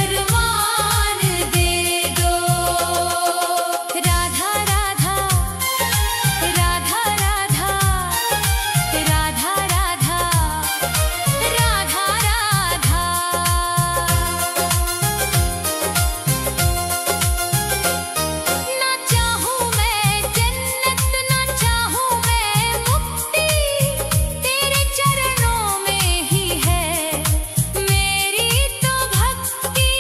अरमान दे दो। राधा राधा राधा राधा राधा राधा राधा राधा। ना चाहूं मैं जन्नत ना चाहूं मैं मुक्ति, तेरे चरणों में ही है मेरी तो भक्ति।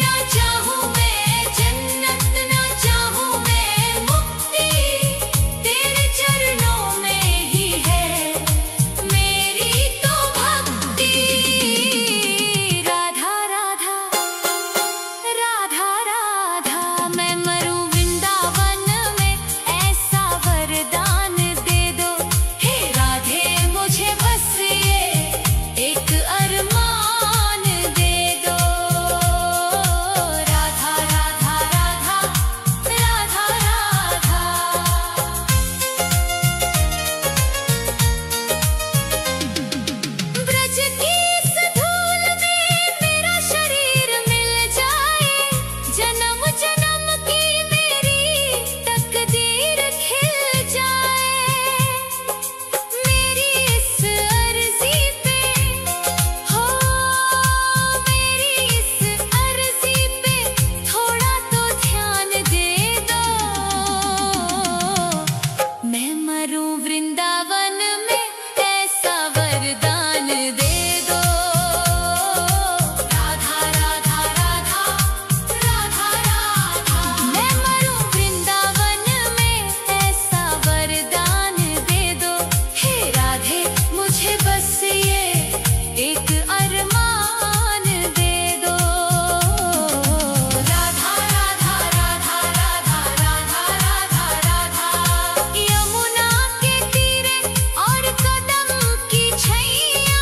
ना चाहूं मैं जन्नत ना चाहूं मैं मुक्ति, तेरे चरणों में ही है मेरी तो भक्ति। राधा राधा राधा राधा। मैं मरूं वृंदावन में ऐसा वरदान दे दो। हे राधे मुझे बस ये एक अरमान दे दो। राधा राधा राधा राधा राधा। ब्रज की इस धूल में मेरा शरीर मिल जाए, जन्म जन्म की मेरी तकदीर खिल जाए। मेरी इस अर्जी पे हो मेरी इस अर्जी पे थोड़ा तो ध्यान दे दो। मैं मरूं वृंदावन में ऐसा वरदान दे दो। राधा राधा राधा राधा राधा। मैं मरूं वृंदावन में ऐसा वरदान दे दो। हे राधे मुझे बस ये एक अरमान दे दो। राधा राधा राधा राधा राधा राधा राधा। यमुना के तीरे और कदम की छैया,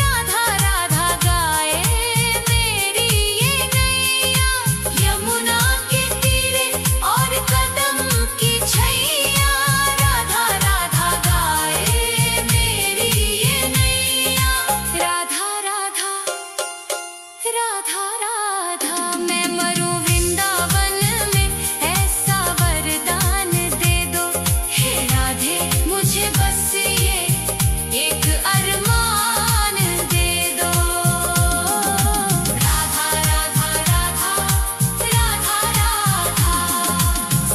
राधा राधा गाए मेरी ये नैया। यमुना के तीरे और कदम की छैया, राधा राधा गाए मेरी ये नैया। राधा राधा राधा राधा। मैं मरूं वृंदावन में ऐसा वरदान दे दो। हे राधे मुझे बस ये एक अरमान दे दो। राधा राधा राधा राधा राधा।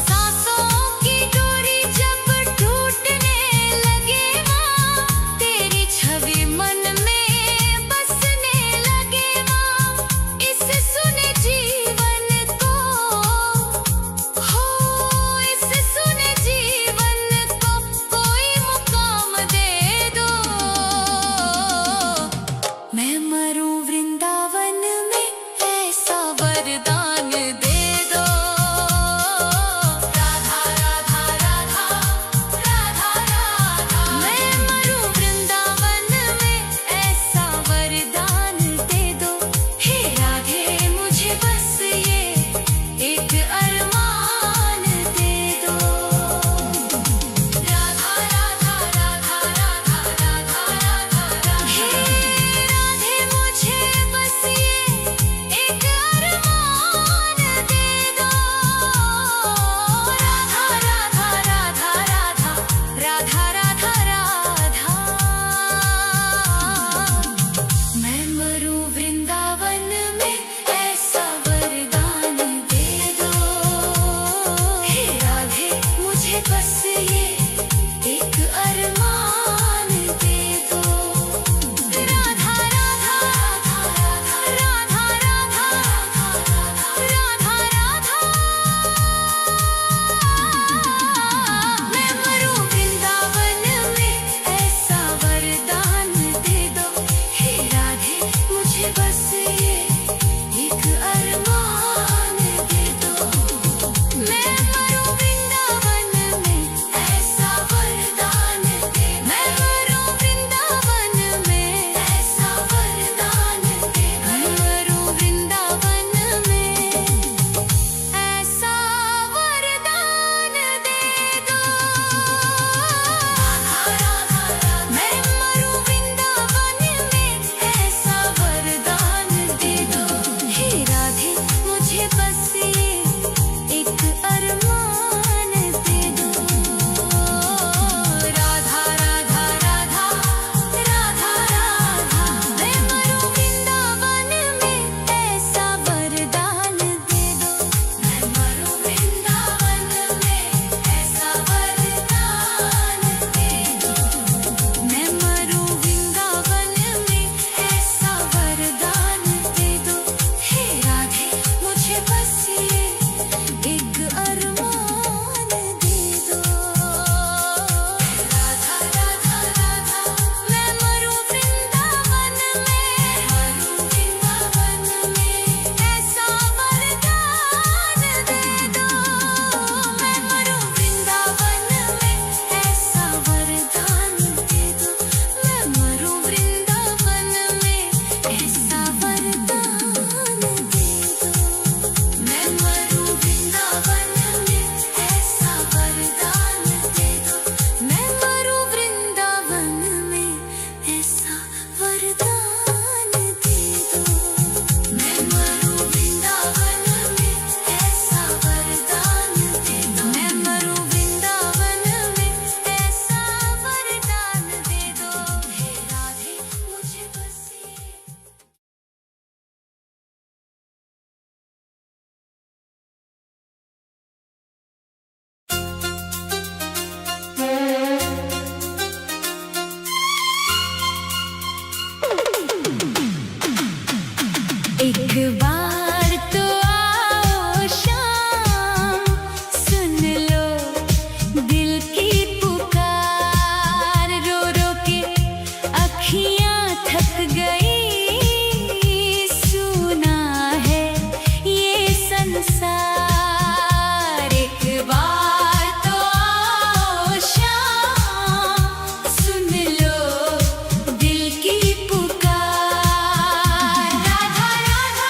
सांसों की डोरी जब टूटने लगे माँ, तेरी छवि मन में बसने लगे माँ। इस सुने जीवन को हो इस सुने जीवन को कोई मुकाम दे दो। मैं मरूं वृंदावन में ऐसा वरदान दे दो। राधा राधा राधा राधा राधा। मैं मरूं वृंदावन में ऐसा वरदान दे दो। हे राधे मुझे बस ये एक अरमान दे दो। राधा राधा राधा राधा राधा राधा। हे राधे मुझे बस ये एक अरमान एक बार तो आओ शाम, सुन लो दिल की पुकार। रो रो के अखियां थक गई, सुना है ये संसार। एक बार तो आओ शाम, सुन लो दिल की पुकार। राधा राधा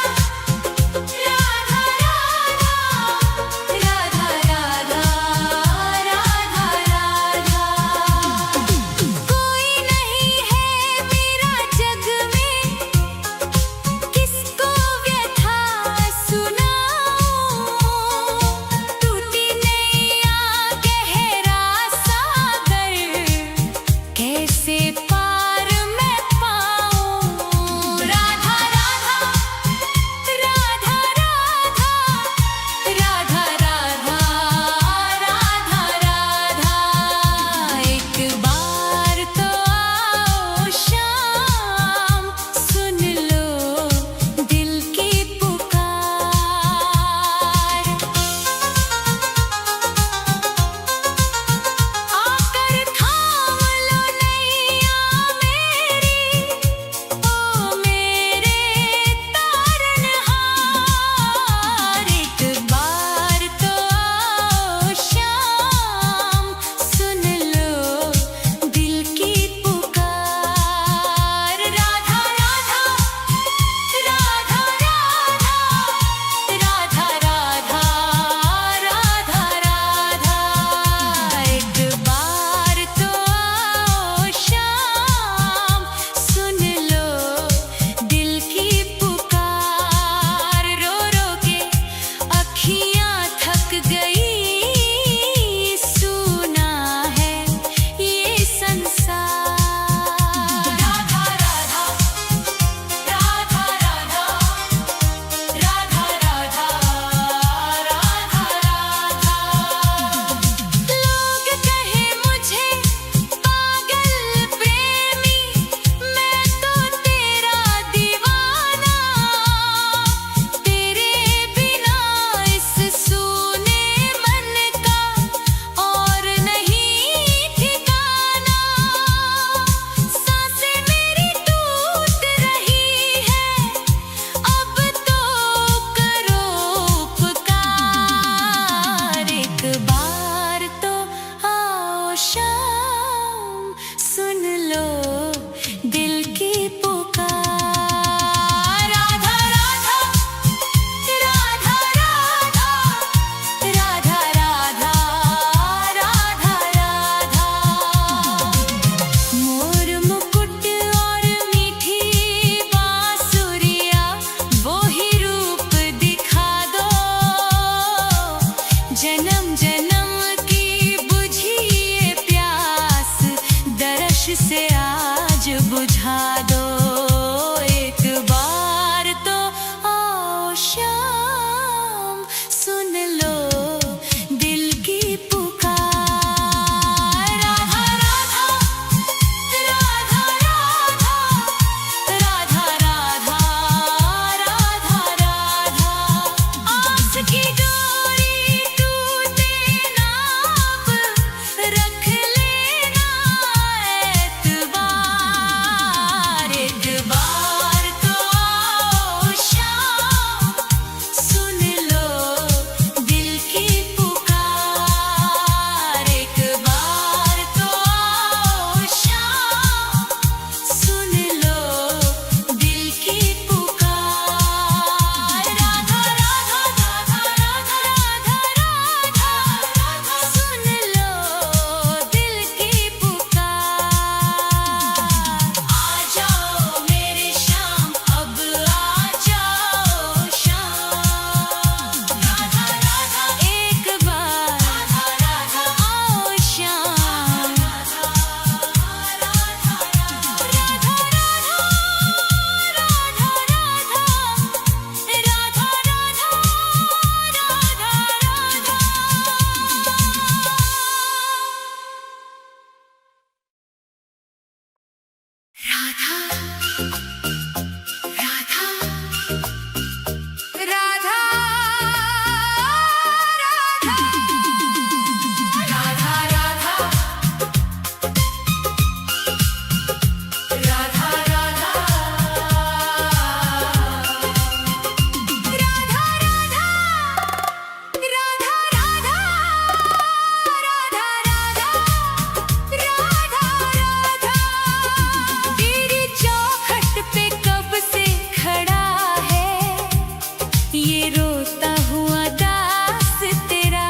ये रोता हुआ दास तेरा।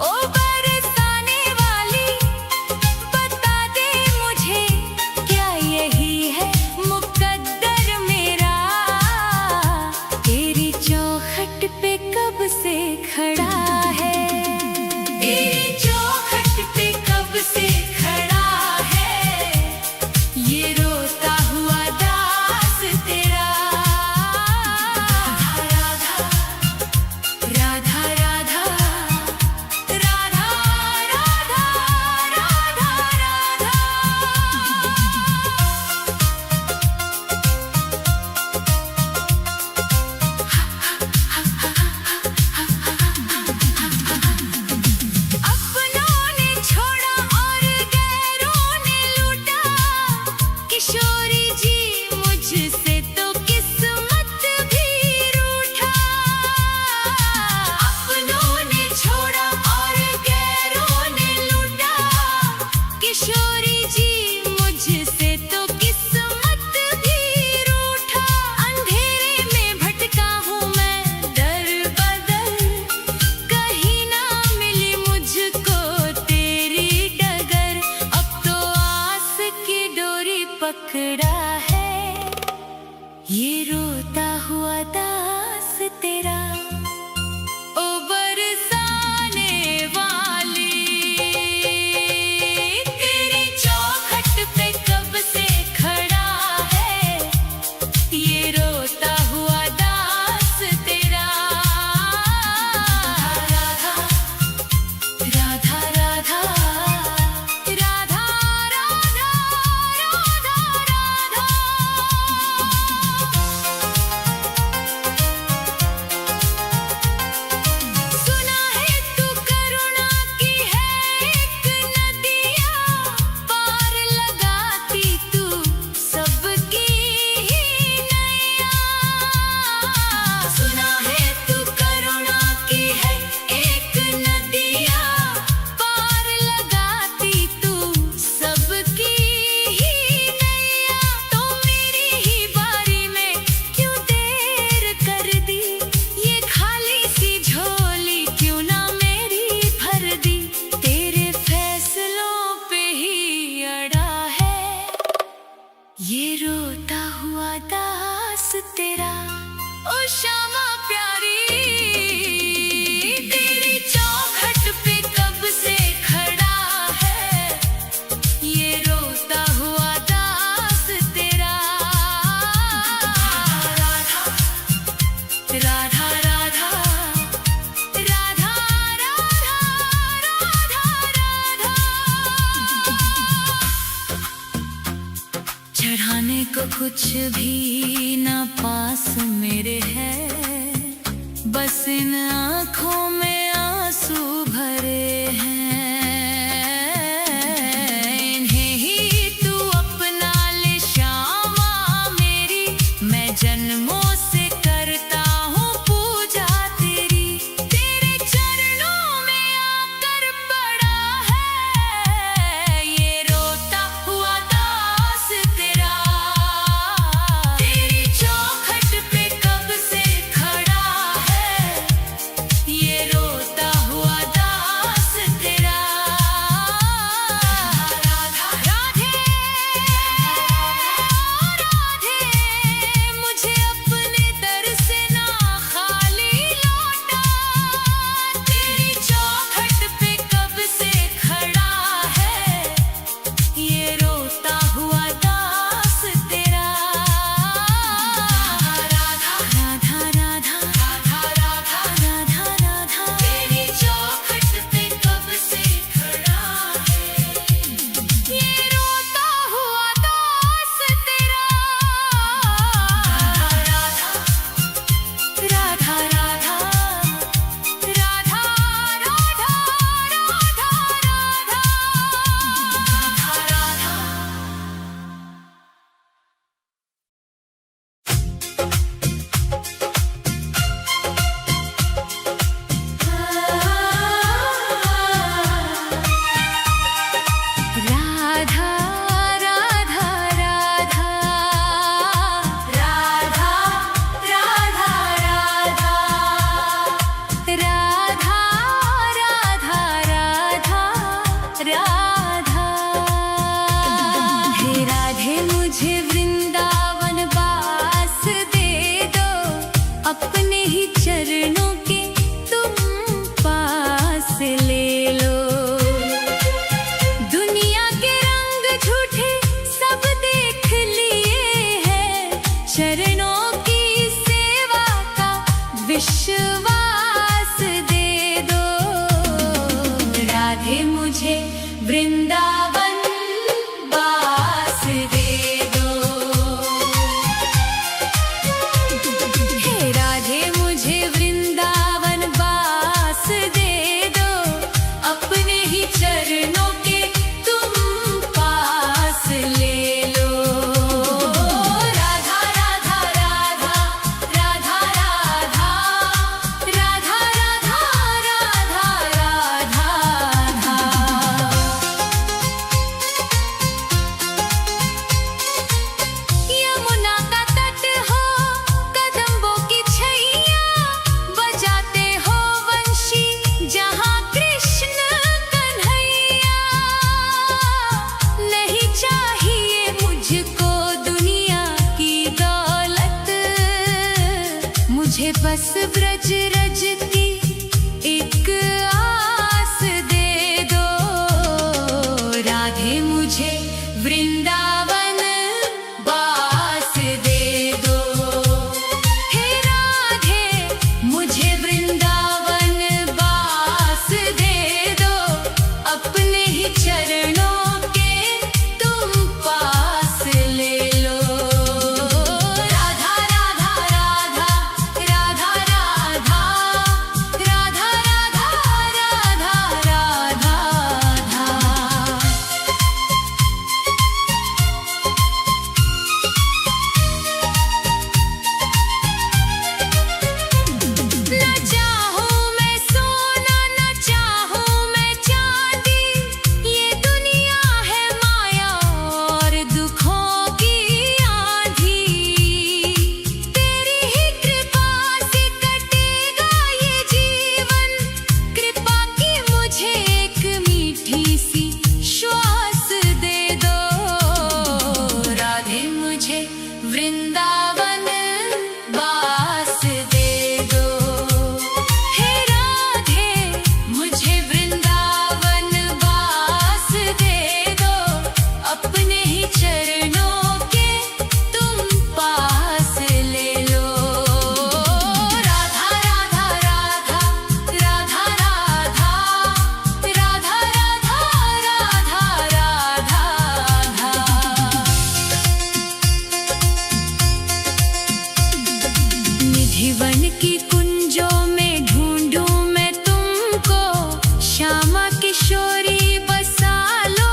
ओ बरसाने वाली बता दे मुझे, क्या यही है मुकद्दर मेरा? तेरी चौखट पे कब से खड़ा है, तेरी चौखट पे कब से खड़ा है, ये रोता हुआ दास तेरा। राधा राधा राधा राधा राधा राधा राधा। अपनों ने छोड़ा और गैरों ने लूटा, किशोरी जी मुझसे तो किस्मत भी रूठा। अपनों ने छोड़ा और गैरों ने लूटा, किशोरी जी मुझसे तो किस्मत भी रूठा। अंधेरे में भटका हूँ मैं दर बदर, कहीं ना मिली मुझको तेरी डगर। अब तो आस की डोरी पकड़ा है, ये रोता हुआ दास तेरा। ओ बरसाने वाली तेरी चौखट पे कब से खड़ा है, ये रोता हुआ दास तेरा। राधा राधा राधा राधा राधा राधा राधा। सुना है तू करुणा की है एक नदिया, पार लगाती तू सबकी ही नैया। सुना है तू करुणा की है एक नदिया, पार लगाती तू सबकी ही नैया। तो मेरी ही बारी में क्यों देर कर दी, ये खाली सी झोली क्यों ना मेरी भर दी। तेरे फैसलों पे ही अड़ा है, ये रोता हुआ दास तेरा। ओ श्यामा प्यारी तेरी चौखट पे कब से खड़ा है, ये रोता हुआ दास तेरा। राधा राधा राधा राधा राधा राधा। चढ़ाने को कुछ भी ना पास मेरे है, बस इन आँखों में आंसू भरे हैं। इन्हें ही तू अपना ले श्यामा मेरी, मैं जन्मों से करता हूँ पूजा तेरी। तेरे चरणों में आकर पड़ा है, ये रोता हुआ दास तेरा। तेरी चौखट पे कब से खड़ा है, चरणों के तुम पास ले लो। दुनिया के रंग झूठे सब देख लिए हैं, चरणों की सेवा का विश्वास दे दो। राधे मुझे वृंदावन वास दे दो। हे राधे मुझे वृंदावन वास दे दो, अपने ही चरणों के तुम पास ले लो। राधा राधा राधा राधा राधा राधा राधा राधा राधा राधा। यमुना का तट हो, कदम्बों की छैया, बजाते हो वंशी जहाँ कृष्ण कन्हैया। नहीं चाहिए मुझको दुनिया की दौलत, मुझे बस ब्रज रज की एक आस दे दो। राधे मुझे वृंदावन वास दे दो। हे राधे मुझे वृंदावन वास दे दो, अपने ही चरणों के तुम पास ले लो। राधा राधा राधा राधा राधा राधा राधा राधा राधा राधा। न चाहूं मैं सोना, न चाहूं मैं चांदी, ये दुनिया है माया और दुखों की आंधी। तेरी ही कृपा से कटेगा ये जीवन, कृपा की मुझे एक मीठी सी श्वास दे दो। राधे मुझे वृंदावन वास दे दो। हे राधे मुझे वृंदावन वास दे दो, अपने ही चरणों के तुम पास ले लो। राधा राधा राधा राधा राधा राधा राधा राधा राधा राधा। निधिवन की कुंजों में ढूंढूं मैं तुमको, श्यामा किशोरी बसा लो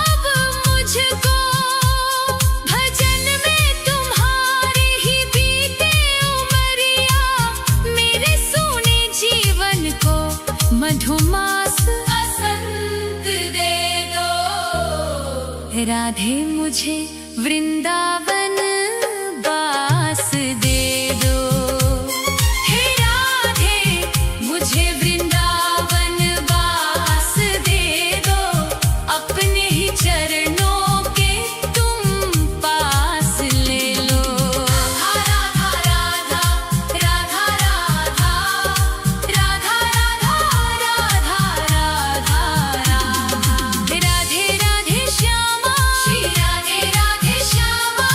अब मुझको। भजन में तुम्हारे ही बीते उमरिया, मेरे सोने जीवन को मधुमास बसंत दे दो। राधे मुझे वृंदावन वास दे दो। हे राधे मुझे वृंदावन वास दे दो, अपने ही चरणों के तुम पास ले लो। राधा राधा राधा राधा राधा राधा राधा राधा राधा। राधे राधे श्यामा, श्री राधे राधे श्यामा,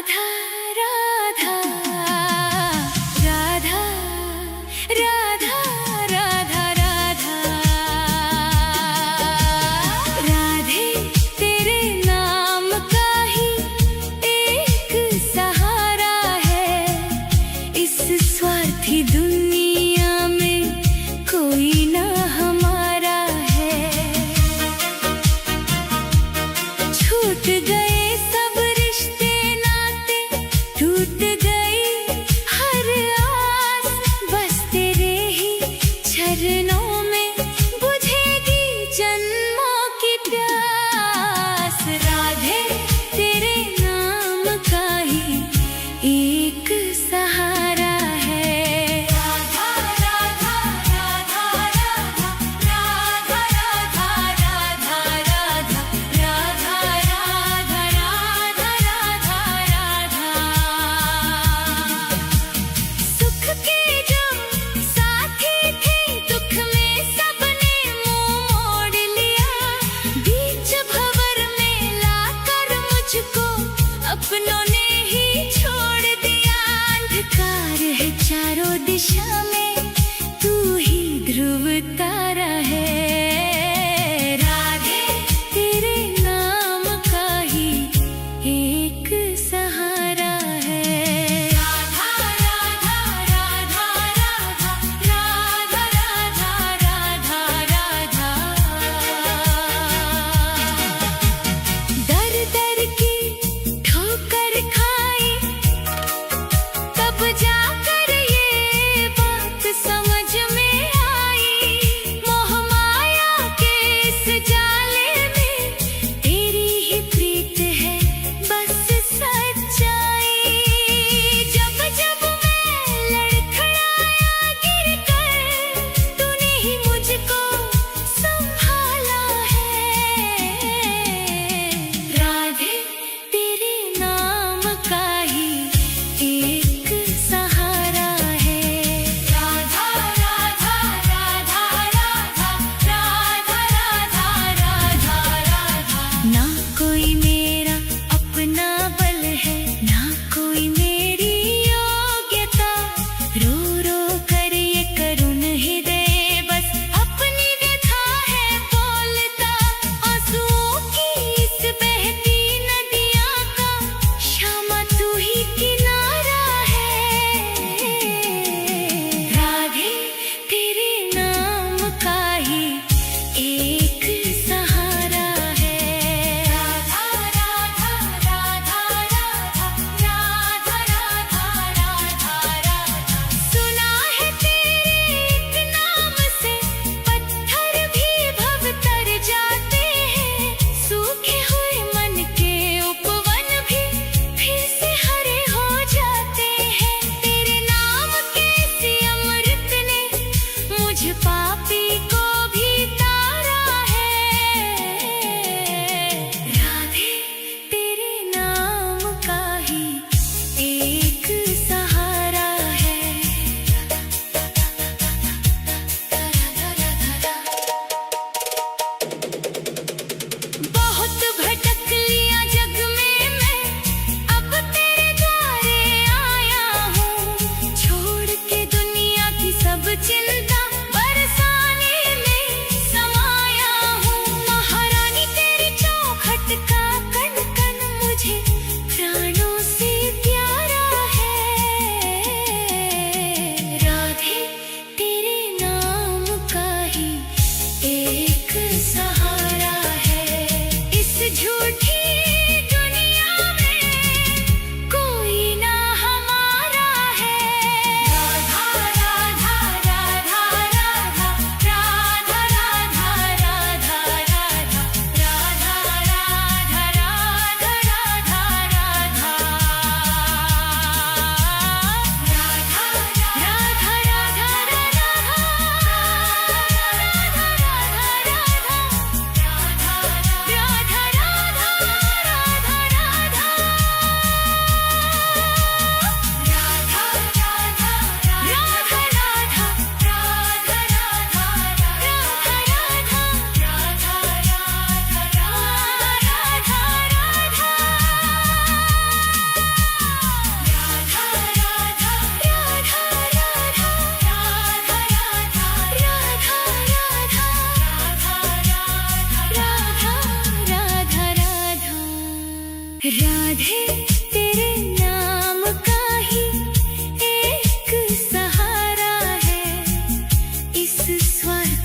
राधा राधा राधा राधा राधा राधा राधे तेरे नाम का ही एक सहारा है इस स्वार्थी दुनिया में कोई ना हमारा है छूट गए सब रिश्ते नाते टूट गई हर आस बस तेरे ही चरणों में बुझेगी जन्मों की प्यास राधे तेरे नाम का ही एक सहारा है राधा राधा राधा राधा राधा राधा राधा राधा राधा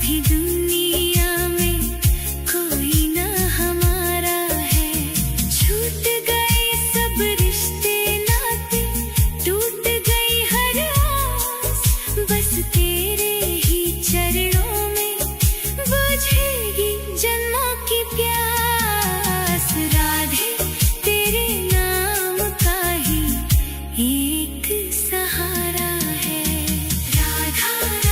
भी